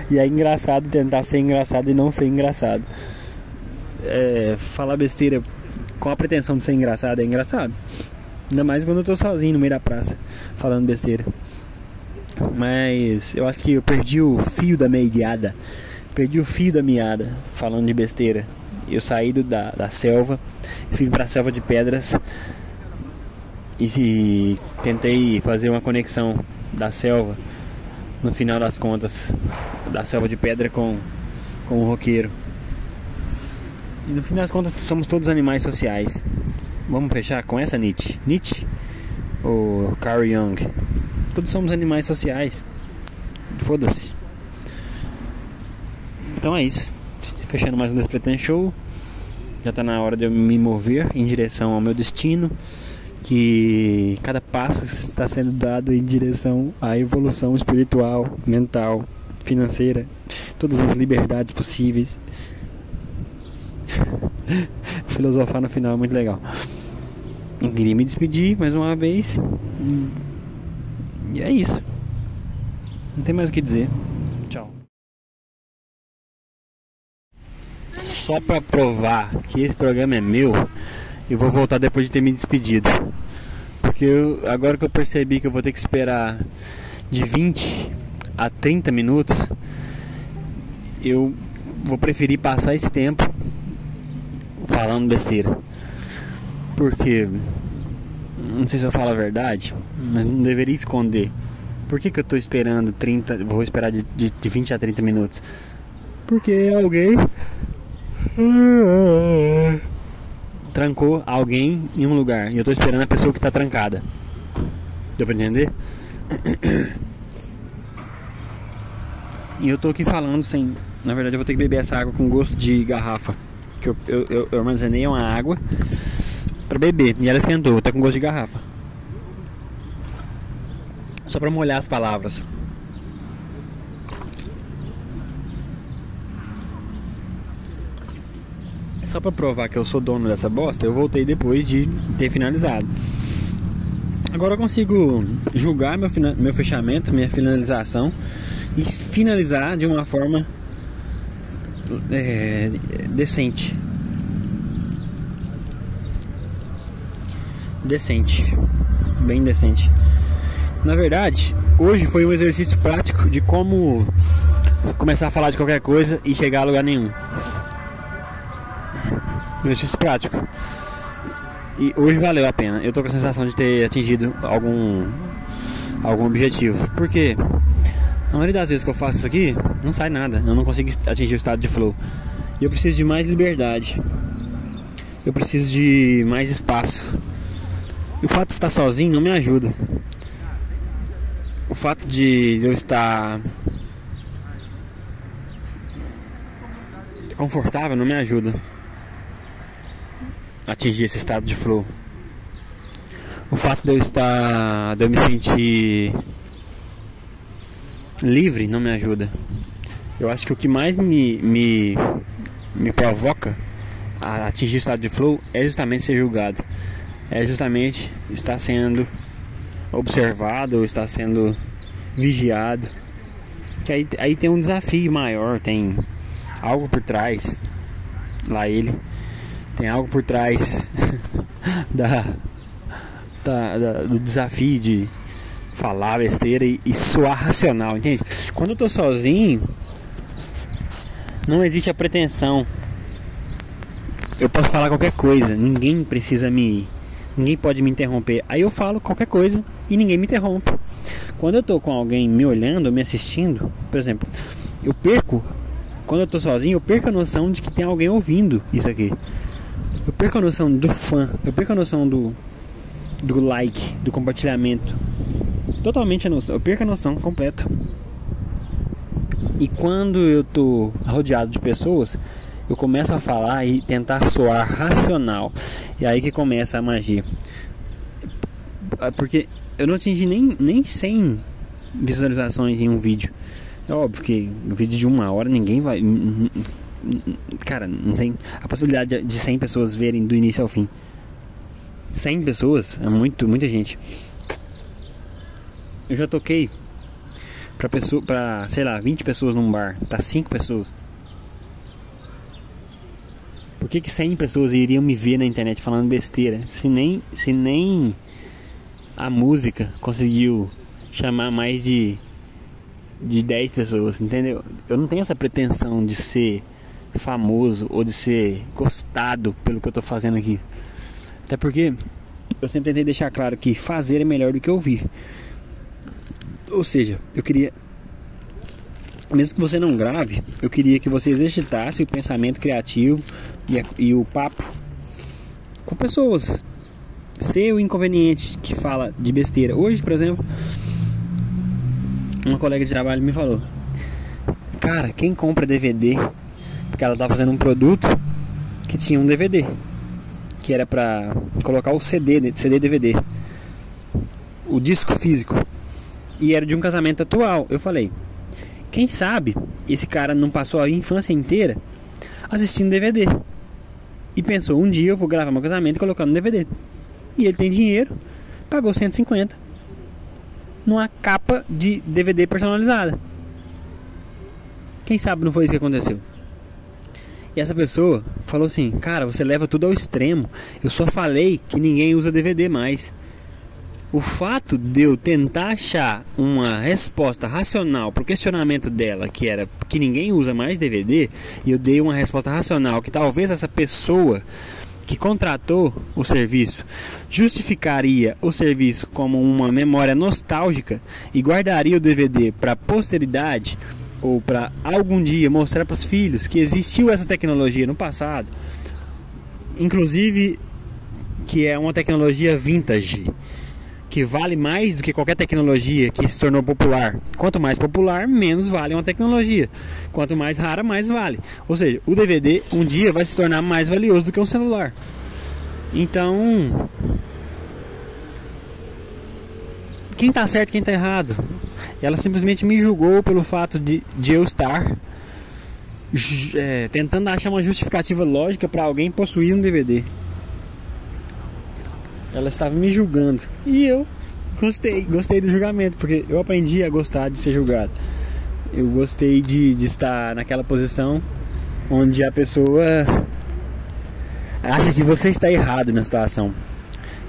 E é engraçado tentar ser engraçado e não ser engraçado. Falar besteira com a pretensão de ser engraçado é engraçado. Ainda mais quando eu tô sozinho no meio da praça falando besteira. Mas eu acho que eu perdi o fio da meada. Perdi o fio da meada falando de besteira. Eu saí da selva, fui pra selva de pedras e tentei fazer uma conexão da selva, no final das contas, da selva de pedra com o roqueiro. E no final das contas somos todos animais sociais. Vamos fechar com essa Nietzsche ou Carl Jung. Todos somos animais sociais. Foda-se. Então é isso. Fechando mais um Despletan Show. Já tá na hora de eu me mover em direção ao meu destino, que cada passo está sendo dado em direção à evolução espiritual, mental, financeira, todas as liberdades possíveis. Filosofar no final é muito legal. Eu queria me despedir mais uma vez. E é isso. Não tem mais o que dizer. Tchau. Só pra provar que esse programa é meu, eu vou voltar depois de ter me despedido. Porque agora que eu percebi que eu vou ter que esperar de 20 a 30 minutos, eu vou preferir passar esse tempo falando besteira. Porque, não sei se eu falo a verdade, mas não deveria esconder. Por que eu tô esperando 30, vou esperar de 20 a 30 minutos? Porque alguém trancou alguém em um lugar e eu tô esperando a pessoa que tá trancada. Deu pra entender? E eu tô aqui falando sem Na verdade eu vou ter que beber essa água com gosto de garrafa. Que eu armazenei uma água pra beber e ela esquentou, tá com gosto de garrafa. Só pra molhar as palavras. Só pra provar que eu sou dono dessa bosta, eu voltei depois de ter finalizado. Agora eu consigo julgar meu fechamento, minha finalização e finalizar de uma forma decente. Bem decente. Na verdade, hoje foi um exercício prático de como começar a falar de qualquer coisa e chegar a lugar nenhum. Exercício prático. E hoje valeu a pena. Eu tô com a sensação de ter atingido algum objetivo. Porque a maioria das vezes que eu faço isso aqui, não sai nada. Eu não consigo atingir o estado de flow. E eu preciso de mais liberdade. Eu preciso de mais espaço. E o fato de estar sozinho não me ajuda. O fato de eu estar confortável não me ajuda a atingir esse estado de flow. O fato de eu me sentir livre não me ajuda. Eu acho que o que mais me provoca a atingir o estado de flow é justamente ser julgado. É justamente estar sendo observado, ou estar sendo vigiado. Que aí tem um desafio maior, tem algo por trás. Lá ele tem algo por trás do desafio de falar besteira e soar racional, entende? Quando eu tô sozinho, não existe a pretensão. Eu posso falar qualquer coisa, ninguém pode me interromper. Aí eu falo qualquer coisa e ninguém me interrompe. Quando eu tô com alguém me olhando, me assistindo, por exemplo, quando eu tô sozinho, eu perco a noção de que tem alguém ouvindo isso aqui. Eu perco a noção do fã, eu perco a noção do like, do compartilhamento. Totalmente a noção, eu perco a noção completa. E quando eu tô rodeado de pessoas, eu começo a falar e tentar soar racional. E aí que começa a magia. Porque eu não atingi nem 100 visualizações em um vídeo. É óbvio que um vídeo de 1 hora ninguém vai... Cara, não tem a possibilidade de 100 pessoas verem do início ao fim. 100 pessoas é muita gente. Eu já toquei pra sei lá, 20 pessoas num bar, pra 5 pessoas. Por que 100 pessoas iriam me ver na internet falando besteira? Se nem a música conseguiu chamar mais de 10 pessoas, entendeu? Eu não tenho essa pretensão de ser famoso ou de ser gostado pelo que eu tô fazendo aqui. Até porque eu sempre tentei deixar claro que fazer é melhor do que ouvir. Ou seja, eu queria, mesmo que você não grave, eu queria que você exercitasse o pensamento criativo e o papo com pessoas. Ser o inconveniente que fala de besteira. Hoje, por exemplo, uma colega de trabalho me falou: cara, quem compra DVD? Porque ela estava fazendo um produto que tinha um DVD, que era pra colocar o CD DVD, o disco físico, e era de um casamento atual. Eu falei: quem sabe esse cara não passou a infância inteira assistindo DVD e pensou, um dia eu vou gravar meu casamento e colocar no DVD. E ele tem dinheiro, pagou 150 numa capa de DVD personalizada. Quem sabe não foi isso que aconteceu? E essa pessoa falou assim: cara, você leva tudo ao extremo. Eu só falei que ninguém usa DVD mais. O fato de eu tentar achar uma resposta racional pro questionamento dela, que era que ninguém usa mais DVD, e eu dei uma resposta racional que talvez essa pessoa que contratou o serviço justificaria o serviço como uma memória nostálgica e guardaria o DVD para a posteridade, ou para algum dia mostrar para os filhos que existiu essa tecnologia no passado, inclusive que é uma tecnologia vintage, que vale mais do que qualquer tecnologia que se tornou popular. Quanto mais popular, menos vale uma tecnologia. Quanto mais rara, mais vale. Ou seja, o DVD um dia vai se tornar mais valioso do que um celular. Então, quem tá certo, quem tá errado? Ela simplesmente me julgou pelo fato de eu estar tentando achar uma justificativa lógica para alguém possuir um DVD. Ela estava me julgando. E eu gostei do julgamento, porque eu aprendi a gostar de ser julgado. Eu gostei de estar naquela posição onde a pessoa acha que você está errado na situação.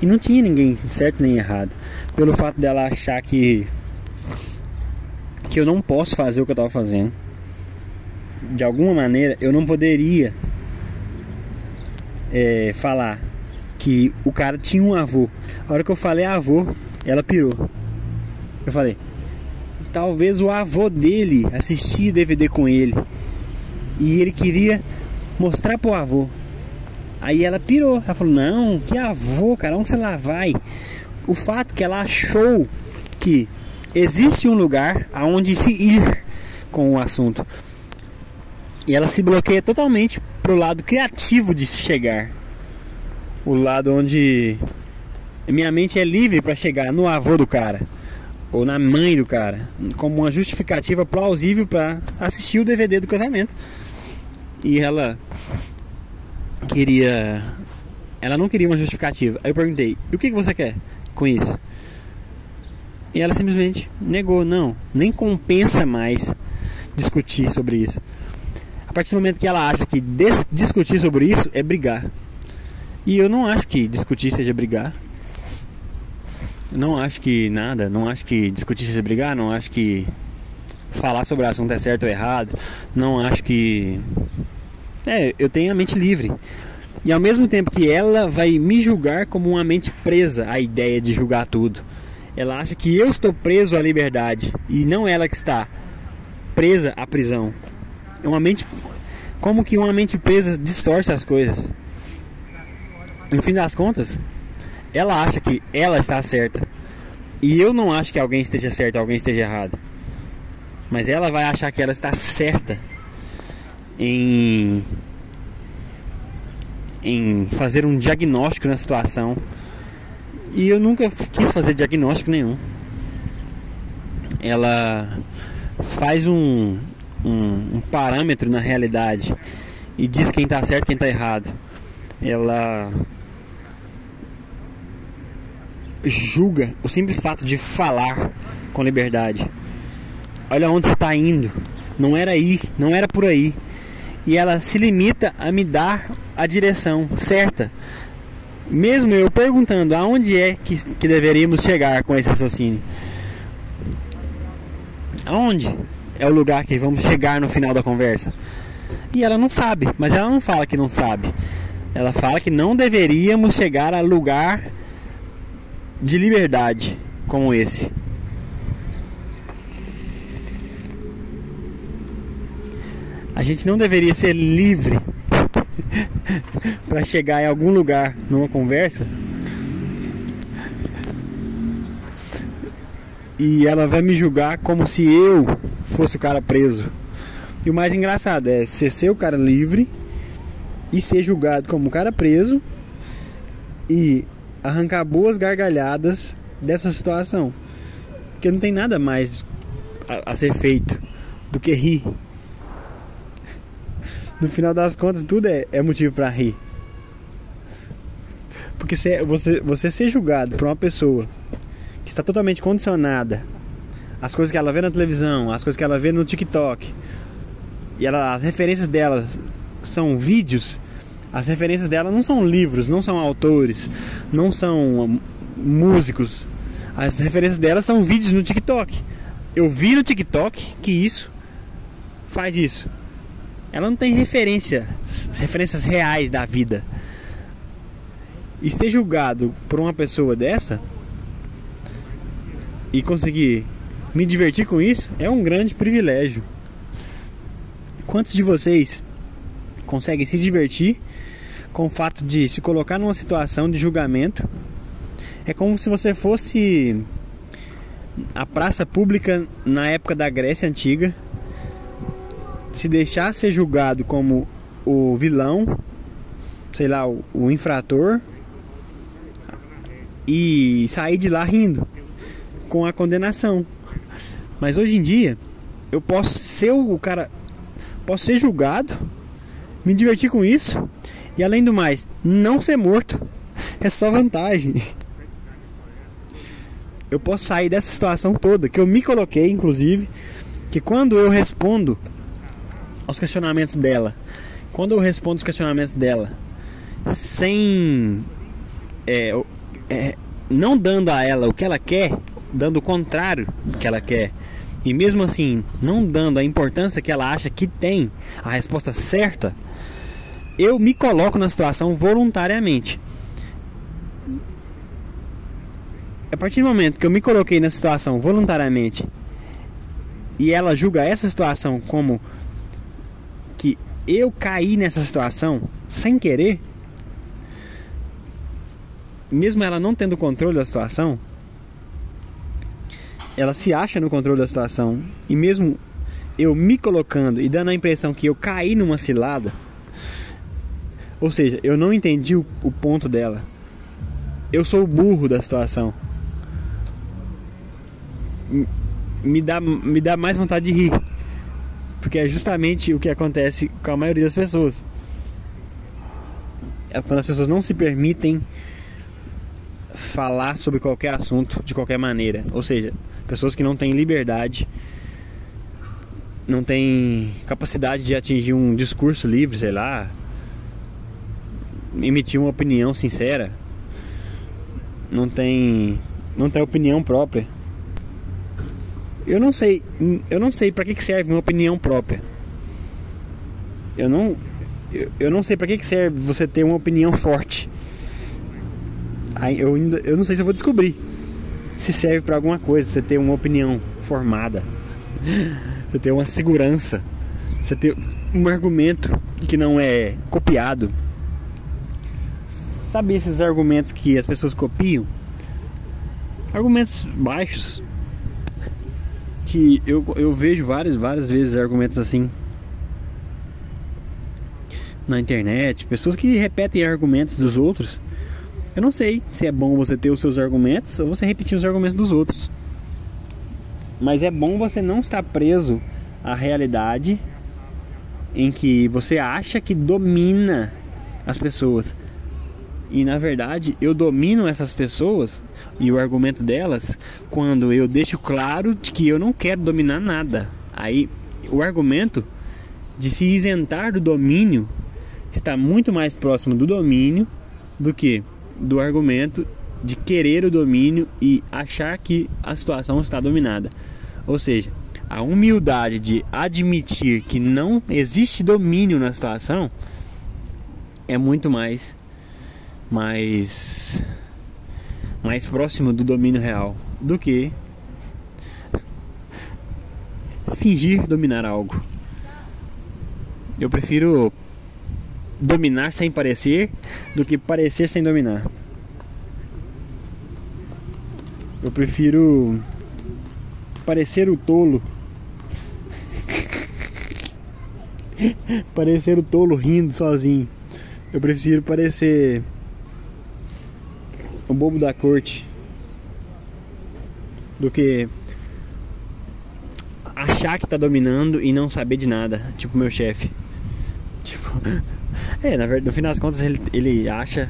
E não tinha ninguém certo nem errado. Pelo fato dela achar que eu não posso fazer o que eu estava fazendo. De alguma maneira eu não poderia falar que o cara tinha um avô. A hora que eu falei avô, ela pirou. Eu falei, talvez o avô dele assistia DVD com ele e ele queria mostrar pro avô. Aí ela pirou. Ela falou, não, que avô, cara, onde você lá vai? O fato que ela achou que existe um lugar aonde se ir com o assunto. E ela se bloqueia totalmente pro lado criativo de se chegar. O lado onde minha mente é livre para chegar no avô do cara ou na mãe do cara, como uma justificativa plausível para assistir o DVD do casamento. E ela não queria uma justificativa. Aí eu perguntei, e o que você quer com isso? E ela simplesmente negou, não, nem compensa mais discutir sobre isso. A partir do momento que ela acha que discutir sobre isso é brigar. E eu não acho que discutir seja brigar. Não acho que discutir seja brigar. Não acho que falar sobre o assunto é certo ou errado. Não acho que... eu tenho a mente livre. E ao mesmo tempo que ela vai me julgar como uma mente presa à ideia de julgar tudo. Ela acha que eu estou preso à liberdade e não ela que está presa à prisão. É uma mente... Como que uma mente presa distorce as coisas. No fim das contas, ela acha que ela está certa. E eu não acho que alguém esteja certo ou alguém esteja errado. Mas ela vai achar que ela está certa em fazer um diagnóstico na situação. E eu nunca quis fazer diagnóstico nenhum. Ela faz um parâmetro na realidade e diz quem está certo e quem está errado. Ela julga o simples fato de falar com liberdade. Olha onde você está indo. Não era aí, não era por aí. E ela se limita a me dar a direção certa, mesmo eu perguntando aonde é que deveríamos chegar com esse raciocínio. Aonde é o lugar que vamos chegar no final da conversa? E ela não sabe, mas ela não fala que não sabe. Ela fala que não deveríamos chegar a lugar de liberdade como esse. A gente não deveria ser livre para chegar em algum lugar numa conversa. E ela vai me julgar como se eu fosse o cara preso. E o mais engraçado é ser o cara livre e ser julgado como o cara preso e arrancar boas gargalhadas dessa situação. Porque não tem nada mais a ser feito do que rir. No final das contas, tudo é motivo para rir. Porque você ser julgado por uma pessoa que está totalmente condicionada às coisas que ela vê na televisão, às coisas que ela vê no TikTok, e as referências dela são vídeos. As referências dela não são livros, não são autores, não são músicos. As referências dela são vídeos no TikTok. Eu vi no TikTok que isso faz isso. Ela não tem referências reais da vida. E ser julgado por uma pessoa dessa e conseguir me divertir com isso é um grande privilégio. Quantos de vocês conseguem se divertir com o fato de se colocar numa situação de julgamento É como se você fosse a praça pública na época da Grécia Antiga, se deixar ser julgado como o vilão, sei lá, o infrator, e sair de lá rindo com a condenação. Mas hoje em dia eu posso ser o cara, posso ser julgado, me divertir com isso, e além do mais, não ser morto. É só vantagem. Eu posso sair dessa situação toda que eu me coloquei, inclusive, que quando eu respondo aos questionamentos dela, sem não dando a ela o que ela quer, dando o contrário do que ela quer, e mesmo assim não dando a importância que ela acha que tem, a resposta certa, eu me coloco na situação voluntariamente. A partir do momento que eu me coloquei na situação voluntariamente e ela julga essa situação como que eu caí nessa situação sem querer, mesmo ela não tendo controle da situação, ela se acha no controle da situação, e mesmo eu me colocando e dando a impressão que eu caí numa cilada, ou seja, eu não entendi o ponto dela, eu sou o burro da situação, me dá mais vontade de rir, porque é justamente o que acontece com a maioria das pessoas. É quando as pessoas não se permitem falar sobre qualquer assunto de qualquer maneira, ou seja, pessoas que não têm liberdade, não têm capacidade de atingir um discurso livre, sei lá, emitir uma opinião sincera, não tem opinião própria. Eu não sei para que serve uma opinião própria. Eu não sei para que serve você ter uma opinião forte. Eu não sei se eu vou descobrir se serve para alguma coisa, você ter uma opinião formada, você ter uma segurança, você ter um argumento que não é copiado. Sabe esses argumentos que as pessoas copiam? Argumentos baixos, que eu vejo várias vezes argumentos assim na internet, pessoas que repetem argumentos dos outros. Eu não sei se é bom você ter os seus argumentos ou você repetir os argumentos dos outros, mas é bom você não estar preso à realidade em que você acha que domina as pessoas. E na verdade eu domino essas pessoas e o argumento delas quando eu deixo claro de que eu não quero dominar nada. Aí o argumento de se isentar do domínio está muito mais próximo do domínio do que do argumento de querer o domínio e achar que a situação está dominada. Ou seja, a humildade de admitir que não existe domínio na situação é muito mais próximo do domínio real do que fingir dominar algo. Eu prefiro dominar sem parecer do que parecer sem dominar. Eu prefiro parecer o tolo parecer o tolo rindo sozinho. Eu prefiro parecer o bobo da corte do que achar que tá dominando e não saber de nada, tipo meu chefe. Tipo, na verdade, no final das contas ele acha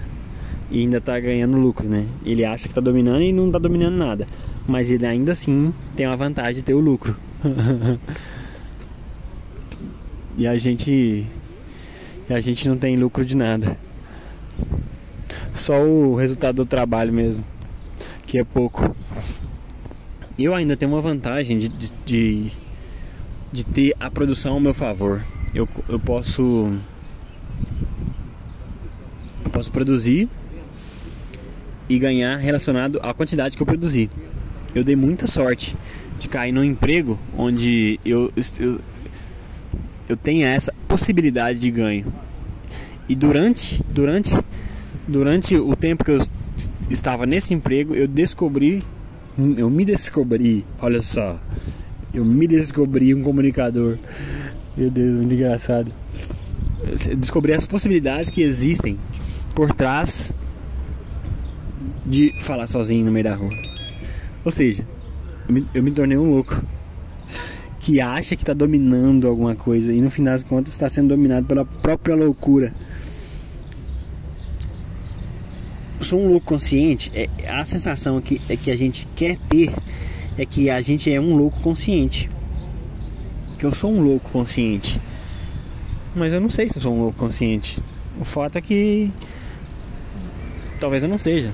e ainda tá ganhando lucro, né? Ele acha que tá dominando e não tá dominando nada, mas ele ainda assim tem uma vantagem de ter o lucro. E a gente não tem lucro de nada. Só o resultado do trabalho mesmo, que é pouco. Eu ainda tenho uma vantagem de ter a produção ao meu favor. Eu posso produzir e ganhar relacionado à quantidade que eu produzi. Eu dei muita sorte de cair num emprego onde eu tenha essa possibilidade de ganho. E durante o tempo que eu estava nesse emprego, eu me descobri, olha só, eu me descobri um comunicador. Meu Deus, muito engraçado. Eu descobri as possibilidades que existem por trás de falar sozinho no meio da rua. Ou seja, eu me tornei um louco que acha que está dominando alguma coisa e no final das contas está sendo dominado pela própria loucura. Eu sou um louco consciente. A sensação que a gente quer ter é que a gente é um louco consciente. Que eu sou um louco consciente. Mas eu não sei se eu sou um louco consciente. O fato é que talvez eu não seja.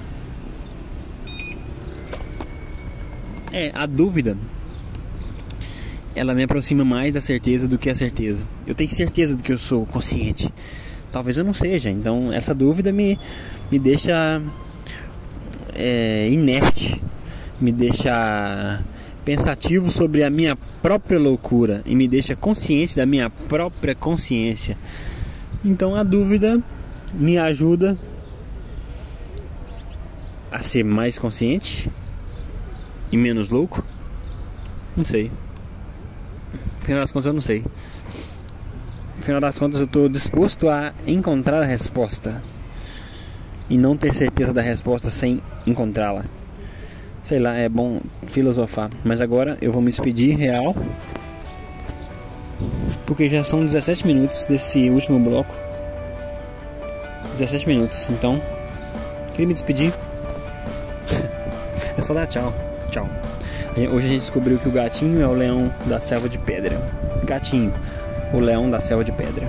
A dúvida, ela me aproxima mais da certeza do que a certeza. Eu tenho certeza do que eu sou consciente. Talvez eu não seja. Então essa dúvida me deixa inerte. Me deixa pensativo sobre a minha própria loucura. E me deixa consciente da minha própria consciência. Então a dúvida me ajuda a ser mais consciente e menos louco. Não sei. No final das contas eu não sei. No final das contas eu estou disposto a encontrar a resposta e não ter certeza da resposta sem encontrá-la. Sei lá, é bom filosofar. Mas agora eu vou me despedir real, porque já são 17 minutos desse último bloco. 17 minutos, então queria me despedir. É só dar tchau. Tchau. Hoje a gente descobriu que o gatinho é o leão da selva de pedra. Gatinho, o leão da selva de pedra.